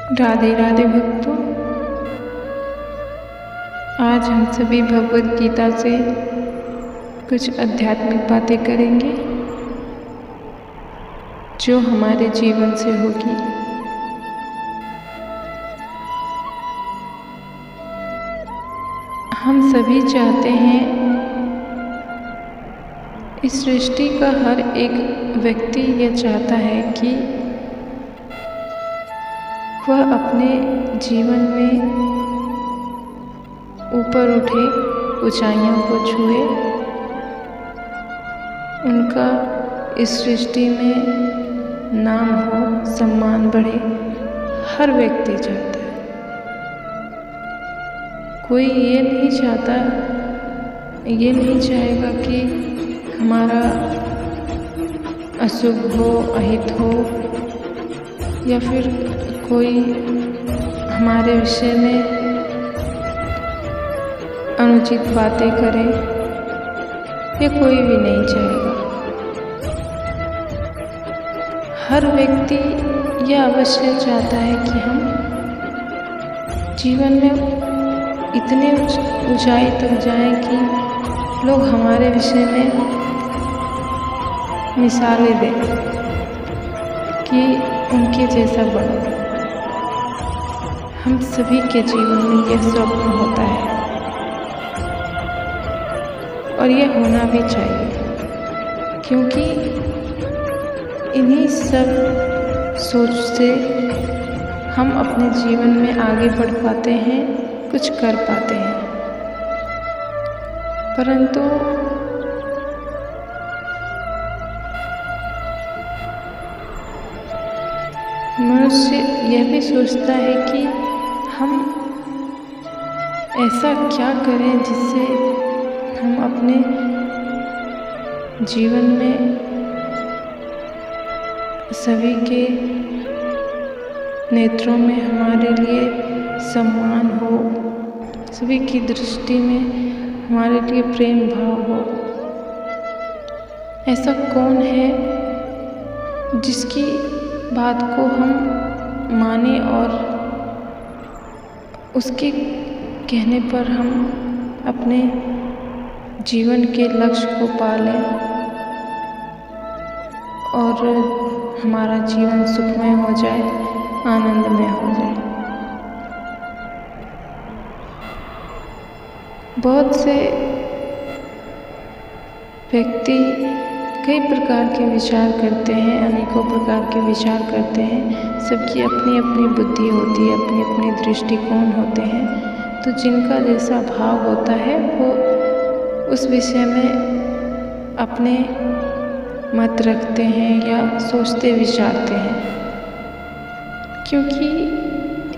राधे राधे भक्तों। आज हम सभी भगवद गीता से कुछ आध्यात्मिक बातें करेंगे जो हमारे जीवन से होगी। हम सभी चाहते हैं, इस सृष्टि का हर एक व्यक्ति यह चाहता है कि वह अपने जीवन में ऊपर उठे, ऊंचाइयों को छुए, उनका इस सृष्टि में नाम हो, सम्मान बढ़े। हर व्यक्ति चाहता है। कोई ये नहीं चाहता, ये नहीं चाहेगा कि हमारा अशुभ हो, अहित हो, या फिर कोई हमारे विषय में अनुचित बातें करे, ये कोई भी नहीं चाहेगा। हर व्यक्ति यह अवश्य चाहता है कि हम जीवन में इतने ऊंचाई तक जाएं कि लोग हमारे विषय में मिसालें दें कि उनके जैसा बनो। हम सभी के जीवन में यह स्वप्न होता है और यह होना भी चाहिए, क्योंकि इन्हीं सब सोच से हम अपने जीवन में आगे बढ़ पाते हैं, कुछ कर पाते हैं। परंतु मनुष्य यह भी सोचता है कि हम ऐसा क्या करें जिससे हम अपने जीवन में सभी के नेत्रों में हमारे लिए सम्मान हो, सभी की दृष्टि में हमारे लिए प्रेम भाव हो। ऐसा कौन है जिसकी बात को हम माने और उसके कहने पर हम अपने जीवन के लक्ष्य को पालें और हमारा जीवन सुखमय हो जाए, आनंदमय हो जाए। बहुत से व्यक्ति कई प्रकार के विचार करते हैं, अनेकों प्रकार के विचार करते हैं। सबकी अपनी अपनी बुद्धि होती है, अपने अपने दृष्टिकोण होते हैं। तो जिनका जैसा भाव होता है वो उस विषय में अपने मत रखते हैं या सोचते विचारते हैं। क्योंकि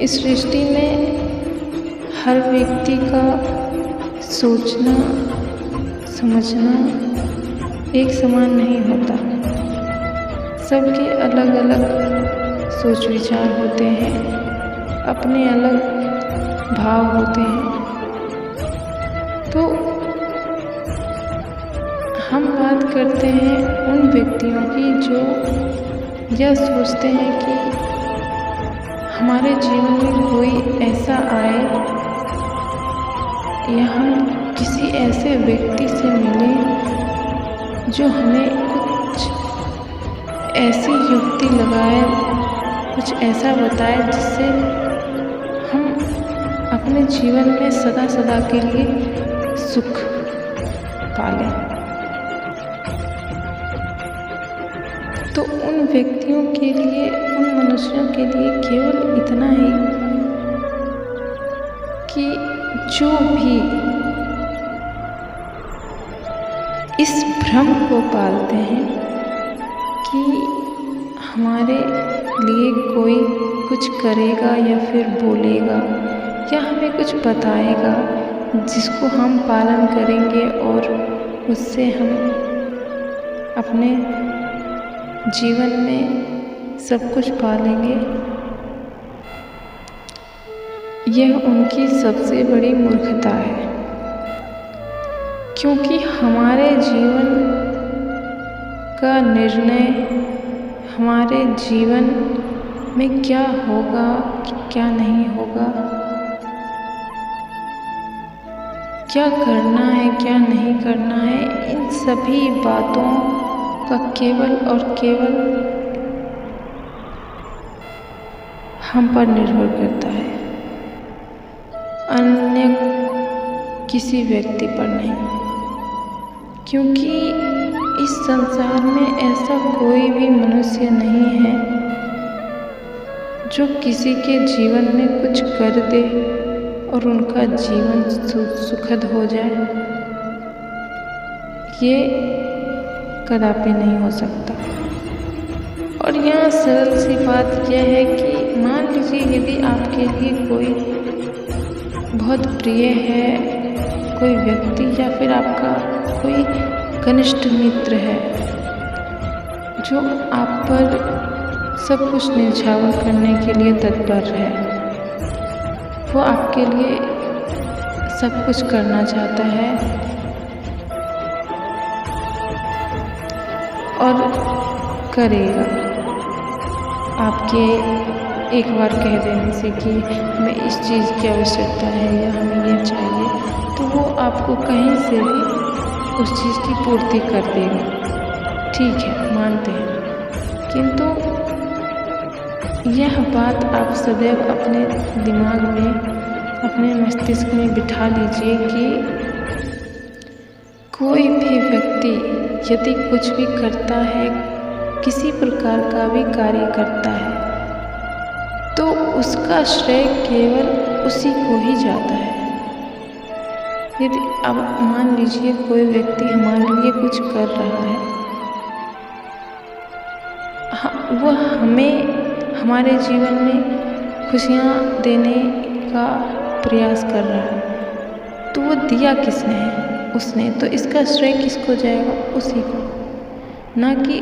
इस सृष्टि में हर व्यक्ति का सोचना, समझना एक समान नहीं होता। सबके अलग अलग सोच विचार होते हैं, अपने अलग भाव होते हैं। तो हम बात करते हैं उन व्यक्तियों की जो यह सोचते हैं कि हमारे जीवन में कोई ऐसा आए या हम किसी ऐसे व्यक्ति से मिलें जो हमें कुछ ऐसी युक्ति लगाए, कुछ ऐसा बताए जिससे हम अपने जीवन में सदा सदा के लिए सुख पालें। तो उन व्यक्तियों के लिए, उन मनुष्यों के लिए केवल इतना ही कि जो भी इस भ्रम को पालते हैं कि हमारे लिए कोई कुछ करेगा या फिर बोलेगा या हमें कुछ बताएगा जिसको हम पालन करेंगे और उससे हम अपने जीवन में सब कुछ पालेंगे, यह उनकी सबसे बड़ी मूर्खता है। क्योंकि हमारे जीवन का निर्णय, हमारे जीवन में क्या होगा, क्या नहीं होगा, क्या करना है, क्या नहीं करना है, इन सभी बातों का केवल और केवल हम पर निर्भर करता है, अन्य किसी व्यक्ति पर नहीं। क्योंकि इस संसार में ऐसा कोई भी मनुष्य नहीं है जो किसी के जीवन में कुछ कर दे और उनका जीवन सुखद हो जाए। ये कदापि नहीं हो सकता। और यहाँ सरल सी बात यह है कि मान लीजिए यदि आपके लिए कोई बहुत प्रिय है कोई व्यक्ति या फिर आपका कोई घनिष्ठ मित्र है जो आप पर सब कुछ न्यौछावर करने के लिए तत्पर है, वो आपके लिए सब कुछ करना चाहता है और करेगा आपके एक बार कह देने से कि हमें इस चीज़ की आवश्यकता है या हमें ये चाहिए, तो वो आपको कहीं से भी उस चीज़ की पूर्ति कर देगा। ठीक है, मानते हैं, किंतु यह बात आप सदैव अपने दिमाग में, अपने मस्तिष्क में बिठा लीजिए कि कोई भी व्यक्ति यदि कुछ भी करता है, किसी प्रकार का भी कार्य करता है, तो उसका श्रेय केवल उसी को ही जाता है। यदि अब मान लीजिए कोई व्यक्ति हमारे लिए कुछ कर रहा है, वह हमें हमारे जीवन में खुशियाँ देने का प्रयास कर रहा है, तो वो दिया किसने है? उसने। तो इसका श्रेय किसको जाएगा? उसी को, ना कि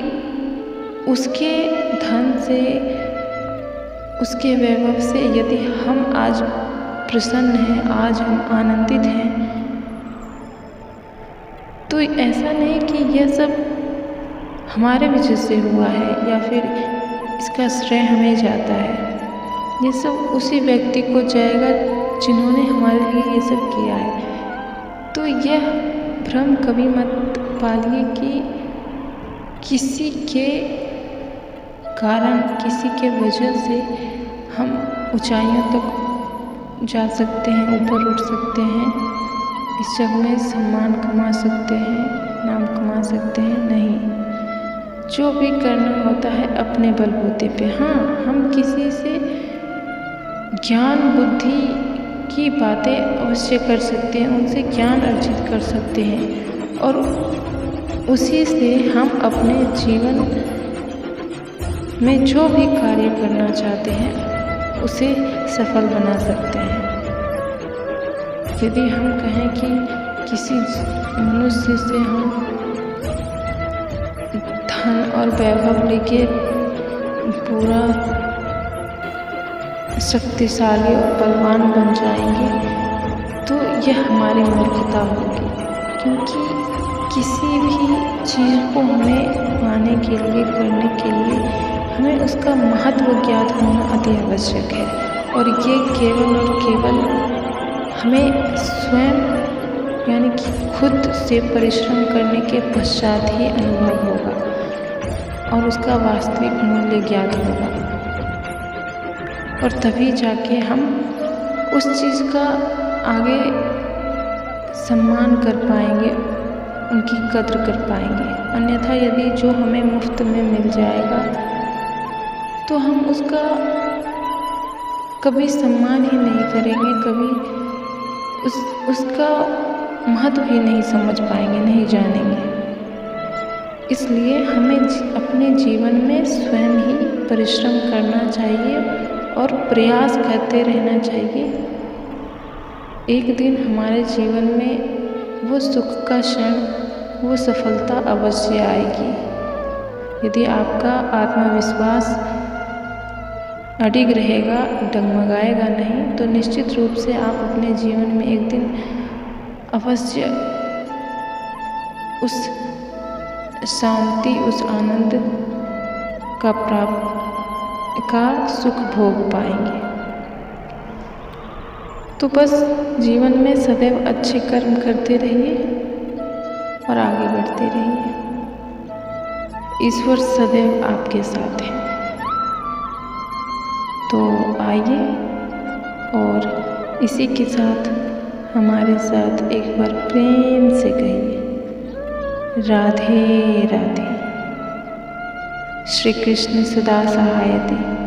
उसके धन से, उसके वैभव से। यदि हम आज प्रसन्न हैं, आज हम आनंदित हैं, तो ऐसा नहीं कि यह सब हमारे वजह से हुआ है या फिर इसका श्रेय हमें जाता है। ये सब उसी व्यक्ति को जाएगा जिन्होंने हमारे लिए ये सब किया है। तो यह भ्रम कभी मत पालिए कि किसी के कारण, किसी के वजह से हम ऊंचाइयों तक जा सकते हैं, ऊपर उठ सकते हैं, इस जग में सम्मान कमा सकते हैं, नाम कमा सकते हैं। नहीं, जो भी करना होता है अपने बलबूते पे। हाँ, हम किसी से ज्ञान बुद्धि की बातें अवश्य कर सकते हैं, उनसे ज्ञान अर्जित कर सकते हैं और उसी से हम अपने जीवन में जो भी कार्य करना चाहते हैं उसे सफल बना सकते हैं। यदि हम कहें कि किसी मनुष्य से हम धन और वैभव लेके पूरा शक्तिशाली और बलवान बन जाएंगे, तो यह हमारी मूर्खता होगी। क्योंकि किसी भी चीज़ को हमें पाने के लिए, करने के लिए हमें उसका महत्व ज्ञात होना अति आवश्यक है। और ये केवल और केवल हमें स्वयं यानी कि खुद से परिश्रम करने के पश्चात ही अनुभव होगा और उसका वास्तविक मूल्य ज्ञात होगा। और तभी जाके हम उस चीज़ का आगे सम्मान कर पाएंगे, उनकी कद्र कर पाएंगे। अन्यथा यदि जो हमें मुफ्त में मिल जाएगा तो हम उसका कभी सम्मान ही नहीं करेंगे, कभी उसका महत्व ही नहीं समझ पाएंगे, नहीं जानेंगे। इसलिए हमें अपने जीवन में स्वयं ही परिश्रम करना चाहिए और प्रयास करते रहना चाहिए। एक दिन हमारे जीवन में वो सुख का क्षण, वो सफलता अवश्य आएगी। यदि आपका आत्मविश्वास अडिग रहेगा, डगमगाएगा नहीं, तो निश्चित रूप से आप अपने जीवन में एक दिन अवश्य उस शांति, उस आनंद का का सुख भोग पाएंगे। तो बस जीवन में सदैव अच्छे कर्म करते रहिए और आगे बढ़ते रहिए। ईश्वर सदैव आपके साथ है। तो आइए और इसी के साथ हमारे साथ एक बार प्रेम से कहिए, राधे राधे। श्री कृष्ण सदा सहायते।